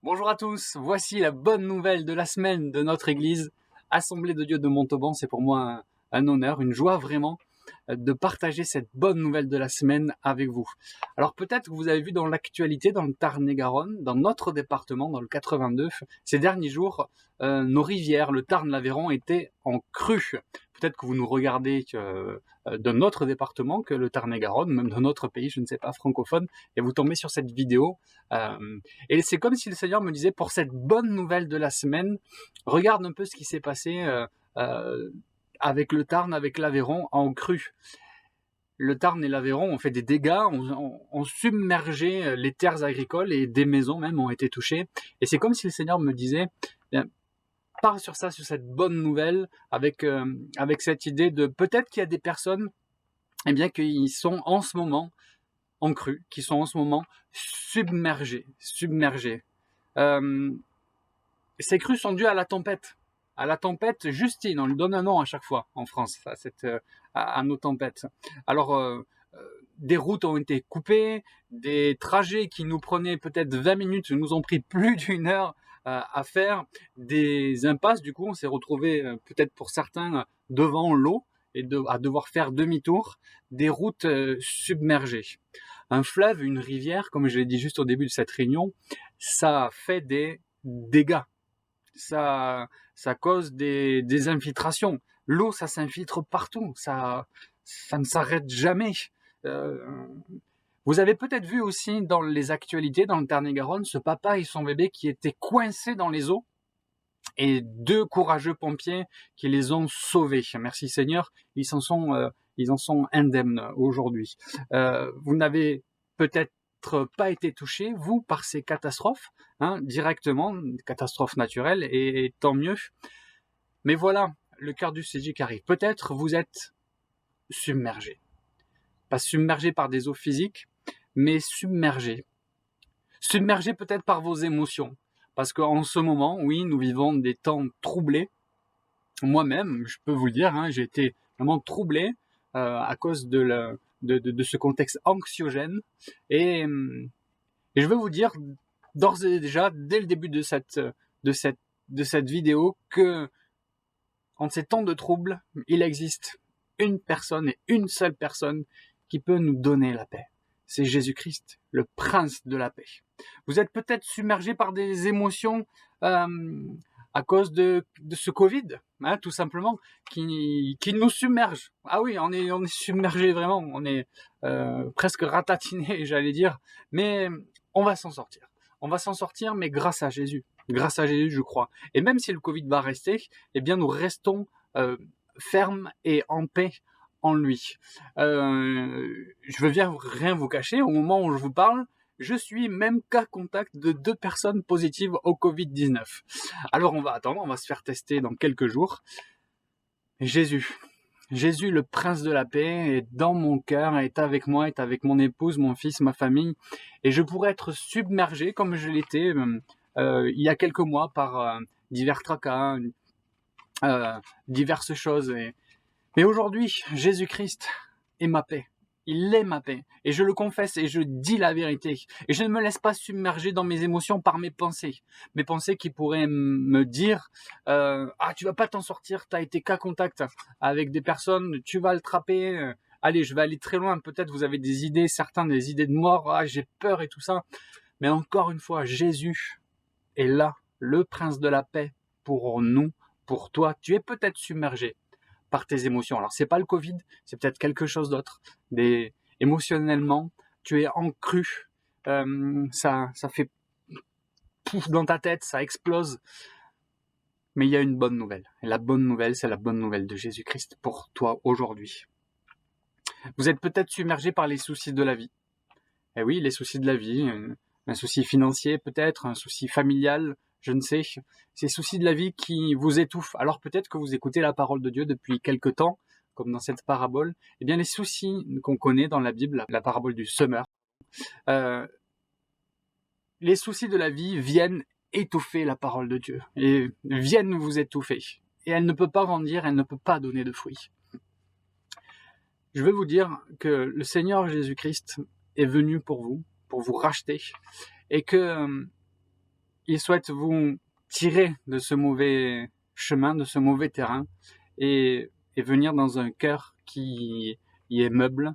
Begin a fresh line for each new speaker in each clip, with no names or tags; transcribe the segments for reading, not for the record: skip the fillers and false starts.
Bonjour à tous, voici la bonne nouvelle de la semaine de notre église, Assemblée de Dieu de Montauban. C'est pour moi un honneur, une joie vraiment de partager cette bonne nouvelle de la semaine avec vous. Alors peut-être que vous avez vu dans l'actualité, dans le Tarn-et-Garonne, dans notre département, dans le 82, ces derniers jours, nos rivières, le Tarn, l'Aveyron, étaient en crue. Peut-être que vous nous regardez de notre département, que le Tarn-et-Garonne, même de notre pays, je ne sais pas, francophone, et vous tombez sur cette vidéo. Et c'est comme si le Seigneur me disait, pour cette bonne nouvelle de la semaine, regarde un peu ce qui s'est passé euh, avec le Tarn, avec l'Aveyron en crue. Le Tarn et l'Aveyron ont fait des dégâts, ont submergé les terres agricoles et des maisons même ont été touchées. Et c'est comme si le Seigneur me disait, bien, pars sur ça, sur cette bonne nouvelle, avec cette idée de peut-être qu'il y a des personnes eh bien, qui sont en ce moment en crue, qui sont en ce moment submergées. Euh, Ces crues sont dues à la tempête. À la tempête Justine, on lui donne un nom à chaque fois en France, à nos tempêtes. Alors, des routes ont été coupées, des trajets qui nous prenaient peut-être 20 minutes nous ont pris plus d'une heure à faire, des impasses, du coup on s'est retrouvé peut-être pour certains devant l'eau et à devoir faire demi-tour, des routes submergées. Un fleuve, une rivière, comme je l'ai dit juste au début de cette réunion, ça fait des dégâts, ça cause des infiltrations. L'eau, ça s'infiltre partout, ça ne s'arrête jamais. Euh, Vous avez peut-être vu aussi dans les actualités, dans le Tarn-et-Garonne, ce papa et son bébé qui étaient coincés dans les eaux et deux courageux pompiers qui les ont sauvés. Merci Seigneur, ils en sont indemnes aujourd'hui. Vous n'avez peut-être pas été touché, vous, par ces catastrophes, directement, catastrophes naturelles, et tant mieux. Mais voilà, le cœur du CJ qui arrive. Peut-être vous êtes submergé. Pas submergé par des eaux physiques, mais submergé. Submergé peut-être par vos émotions. Parce qu'en ce moment, oui, nous vivons des temps troublés. Moi-même, je peux vous le dire, j'ai été vraiment troublé à cause de ce contexte anxiogène. Et, et je veux vous dire, d'ores et déjà, dès le début de cette, de cette vidéo, que en ces temps de trouble, il existe une personne et une seule personne qui peut nous donner la paix. C'est Jésus-Christ, le prince de la paix. Vous êtes peut-être submergé par des émotions à cause de ce Covid, tout simplement, qui nous submerge. Ah oui, on est submergé vraiment, on est presque ratatiné, j'allais dire, mais on va s'en sortir. On va s'en sortir, mais grâce à Jésus. Grâce à Jésus, je crois. Et même si le Covid va rester, eh bien, nous restons fermes et en paix en lui. Je veux bien rien vous cacher, au moment où je vous parle, je suis même cas contact de 2 personnes positives au Covid-19. Alors on va attendre, on va se faire tester dans quelques jours. Jésus, Jésus, le prince de la paix, est dans mon cœur, est avec moi, est avec mon épouse, mon fils, ma famille. Et je pourrais être submergé, comme je l'étais il y a quelques mois, par divers tracas, euh, diverses choses. Mais aujourd'hui, Jésus-Christ est ma paix. Il est ma paix. Et je le confesse et je dis la vérité. Et je ne me laisse pas submerger dans mes émotions par mes pensées. Mes pensées qui pourraient me dire ah, tu vas pas t'en sortir, tu as été qu'à contact avec des personnes, tu vas le trapper. Allez, je vais aller très loin. Peut-être vous avez des idées, certains des idées de mort. Ah, j'ai peur et tout ça. Mais encore une fois, Jésus est là, le prince de la paix pour nous, pour toi. Tu es peut-être submergé par tes émotions. Alors c'est pas le Covid, c'est peut-être quelque chose d'autre. Émotionnellement, tu es en crue, ça fait pouf dans ta tête, ça explose. Mais il y a une bonne nouvelle. Et la bonne nouvelle, c'est la bonne nouvelle de Jésus-Christ pour toi aujourd'hui. Vous êtes peut-être submergé par les soucis de la vie. Eh oui, les soucis de la vie, un souci financier peut-être, un souci familial, je ne sais. Ces soucis de la vie qui vous étouffent. Alors peut-être que vous écoutez la parole de Dieu depuis quelque temps, comme dans cette parabole. Eh bien, les soucis qu'on connaît dans la Bible, la parabole du semeur, euh, les soucis de la vie viennent étouffer la parole de Dieu et viennent vous étouffer. Et elle ne peut pas grandir, elle ne peut pas donner de fruits. Je veux vous dire que le Seigneur Jésus-Christ est venu pour vous racheter, et que il souhaite vous tirer de ce mauvais chemin, de ce mauvais terrain, et venir dans un cœur qui est meuble,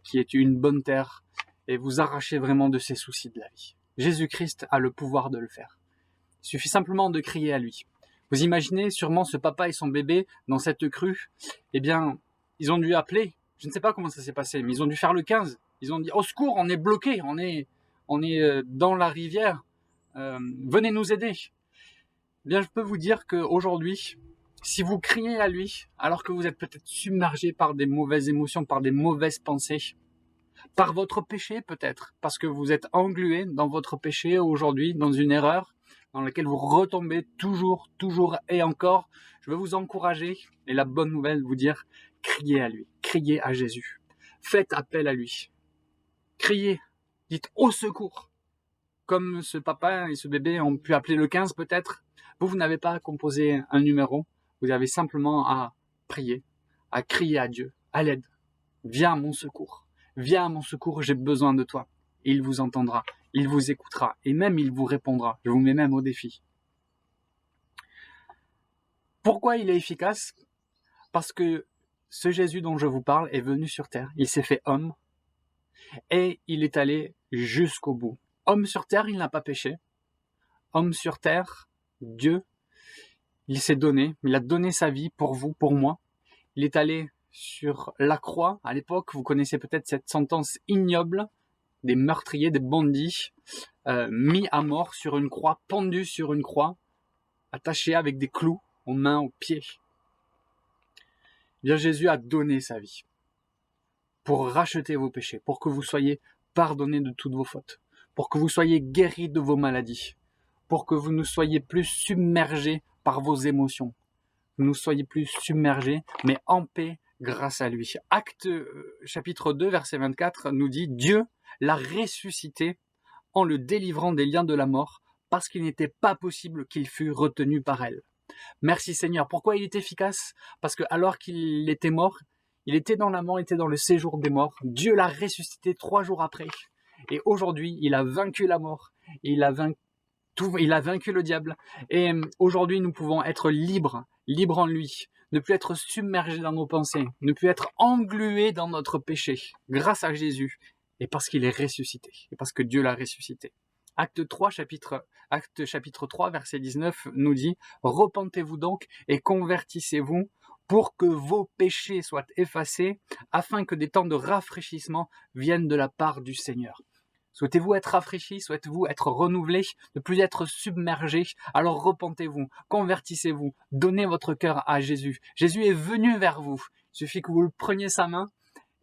qui est une bonne terre, et vous arracher vraiment de ces soucis de la vie. Jésus-Christ a le pouvoir de le faire. Il suffit simplement de crier à lui. Vous imaginez sûrement ce papa et son bébé dans cette crue. Eh bien, ils ont dû appeler. Je ne sais pas comment ça s'est passé, mais ils ont dû faire le 15. Ils ont dit, au secours, on est bloqué, on est dans la rivière. Venez nous aider. Eh bien, je peux vous dire qu'aujourd'hui, si vous criez à lui, alors que vous êtes peut-être submergé par des mauvaises émotions, par des mauvaises pensées, par votre péché peut-être, parce que vous êtes englué dans votre péché aujourd'hui, dans une erreur dans laquelle vous retombez toujours et encore, je veux vous encourager, et la bonne nouvelle, vous dire, criez à lui, criez à Jésus, faites appel à lui, criez, dites au secours, comme ce papa et ce bébé ont pu appeler le 15 peut-être. Vous n'avez pas à composer un numéro, vous avez simplement à prier, à crier à Dieu, à l'aide, viens à mon secours, j'ai besoin de toi. Il vous entendra, il vous écoutera, et même il vous répondra. Je vous mets même au défi. Pourquoi il est efficace? Parce que ce Jésus dont je vous parle est venu sur terre, il s'est fait homme, et il est allé jusqu'au bout. Homme sur terre, il n'a pas péché. Homme sur terre, Dieu, il s'est donné, il a donné sa vie pour vous, pour moi. Il est allé sur la croix. À l'époque, vous connaissez peut-être cette sentence ignoble des meurtriers, des bandits, mis à mort sur une croix, pendus sur une croix, attachés avec des clous aux mains, aux pieds. Bien, Jésus a donné sa vie pour racheter vos péchés, pour que vous soyez pardonnés de toutes vos fautes, pour que vous soyez guéris de vos maladies, pour que vous ne soyez plus submergés par vos émotions, que vous ne soyez plus submergés, mais en paix grâce à lui. Acte chapitre 2, verset 24 nous dit « Dieu l'a ressuscité en le délivrant des liens de la mort, parce qu'il n'était pas possible qu'il fût retenu par elle. » Merci Seigneur. Pourquoi il est efficace? Parce que alors qu'il était mort, il était dans la mort, il était dans le séjour des morts. Dieu l'a ressuscité 3 jours après. Et aujourd'hui, il a vaincu la mort. Il a vaincu le diable. Et aujourd'hui, nous pouvons être libres en lui. Ne plus être submergés dans nos pensées. Ne plus être englués dans notre péché. Grâce à Jésus. Et parce qu'il est ressuscité. Et parce que Dieu l'a ressuscité. Acte chapitre 3, verset 19 nous dit « Repentez-vous donc et convertissez-vous pour que vos péchés soient effacés, afin que des temps de rafraîchissement viennent de la part du Seigneur. » Souhaitez-vous être rafraîchi? Souhaitez-vous être renouvelé? Ne plus être submergé? Alors repentez-vous, convertissez-vous, donnez votre cœur à Jésus. Jésus est venu vers vous. Il suffit que vous le preniez sa main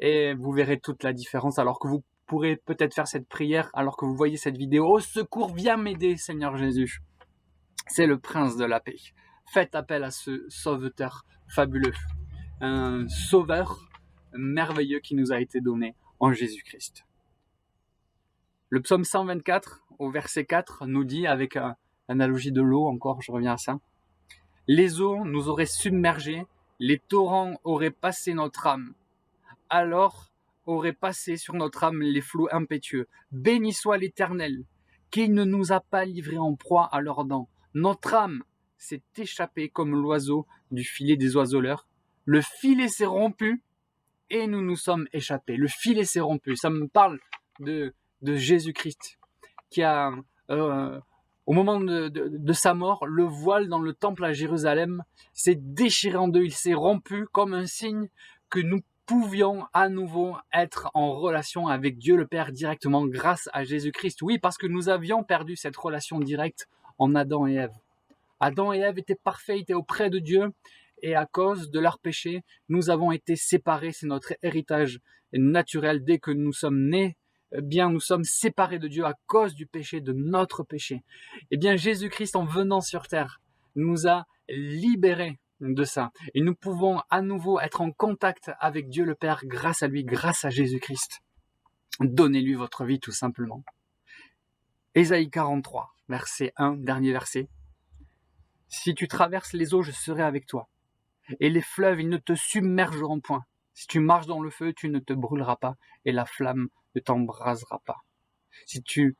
et vous verrez toute la différence. Alors que vous pourrez peut-être faire cette prière alors que vous voyez cette vidéo. Au secours, viens m'aider, Seigneur Jésus. C'est le Prince de la paix. Faites appel à ce sauveteur fabuleux, un sauveur merveilleux qui nous a été donné en Jésus-Christ. Le psaume 124, au verset 4, nous dit, avec l'analogie de l'eau, encore, je reviens à ça, « Les eaux nous auraient submergés, les torrents auraient passé notre âme. Alors auraient passé sur notre âme les flots impétueux. Béni soit l'Éternel, qui ne nous a pas livrés en proie à leurs dents. Notre âme s'est échappée comme l'oiseau du filet des oiseleurs. Le filet s'est rompu et nous nous sommes échappés. » Le filet s'est rompu. Ça me parle de Jésus-Christ qui a, au moment de sa mort, le voile dans le temple à Jérusalem s'est déchiré en deux. Il s'est rompu comme un signe que nous pouvions à nouveau être en relation avec Dieu le Père directement grâce à Jésus-Christ. Oui, parce que nous avions perdu cette relation directe en Adam et Ève. Adam et Ève étaient parfaits, étaient auprès de Dieu, et à cause de leur péché, nous avons été séparés. C'est notre héritage naturel. Dès que nous sommes nés, eh bien, nous sommes séparés de Dieu à cause du péché, de notre péché. Eh bien, Jésus-Christ, en venant sur terre, nous a libérés de ça. Et nous pouvons à nouveau être en contact avec Dieu le Père grâce à lui, grâce à Jésus-Christ. Donnez-lui votre vie tout simplement. Ésaïe 43, verset 1, dernier verset. « Si tu traverses les eaux, je serai avec toi. Et les fleuves, ils ne te submergeront point. Si tu marches dans le feu, tu ne te brûleras pas, et la flamme ne t'embrasera pas. Si tu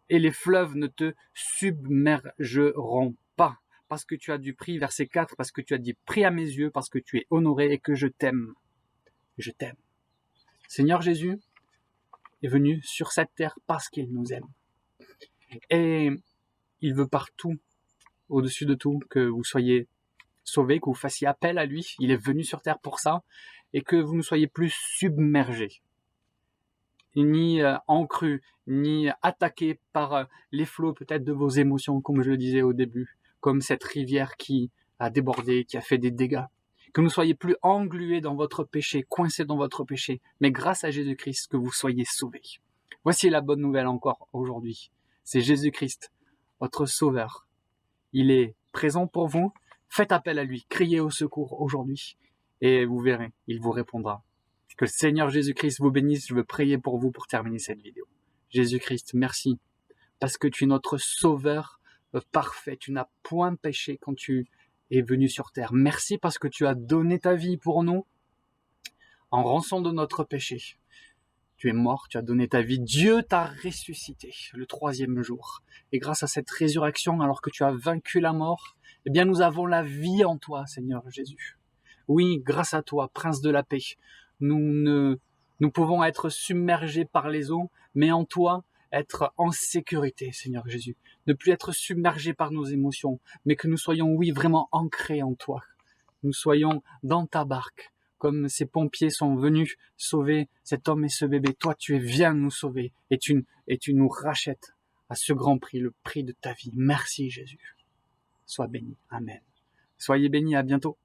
et les fleuves ne te submergeront pas. Parce que tu as du prix, verset 4, parce que tu as du prix à mes yeux, parce que tu es honoré et que je t'aime. Je t'aime. Seigneur Jésus est venu sur cette terre parce qu'il nous aime. Et il veut partout, au-dessus de tout, que vous soyez sauvés, que vous fassiez appel à lui. Il est venu sur terre pour ça, et que vous ne soyez plus submergés, ni encrus, ni attaqués par les flots peut-être de vos émotions, comme je le disais au début, comme cette rivière qui a débordé, qui a fait des dégâts. Que vous ne soyez plus englués dans votre péché, coincés dans votre péché, mais grâce à Jésus-Christ, que vous soyez sauvés. Voici la bonne nouvelle encore aujourd'hui. C'est Jésus-Christ, votre Sauveur. Il est présent pour vous. Faites appel à lui, criez au secours aujourd'hui, et vous verrez, il vous répondra. Que le Seigneur Jésus-Christ vous bénisse. Je veux prier pour vous pour terminer cette vidéo. Jésus-Christ, merci, parce que tu es notre Sauveur parfait. Tu n'as point péché quand tu es venu sur terre. Merci parce que tu as donné ta vie pour nous en rançon de notre péché. Tu es mort, tu as donné ta vie. Dieu t'a ressuscité le 3e jour. Et grâce à cette résurrection, alors que tu as vaincu la mort, eh bien nous avons la vie en toi, Seigneur Jésus. Oui, grâce à toi, Prince de la paix, nous pouvons être submergés par les eaux, mais en toi, être en sécurité, Seigneur Jésus. Ne plus être submergés par nos émotions, mais que nous soyons, oui, vraiment ancrés en toi. Nous soyons dans ta barque, comme ces pompiers sont venus sauver cet homme et ce bébé. Toi, tu viens nous sauver et tu nous rachètes à ce grand prix, le prix de ta vie. Merci Jésus. Sois béni. Amen. Soyez bénis, à bientôt.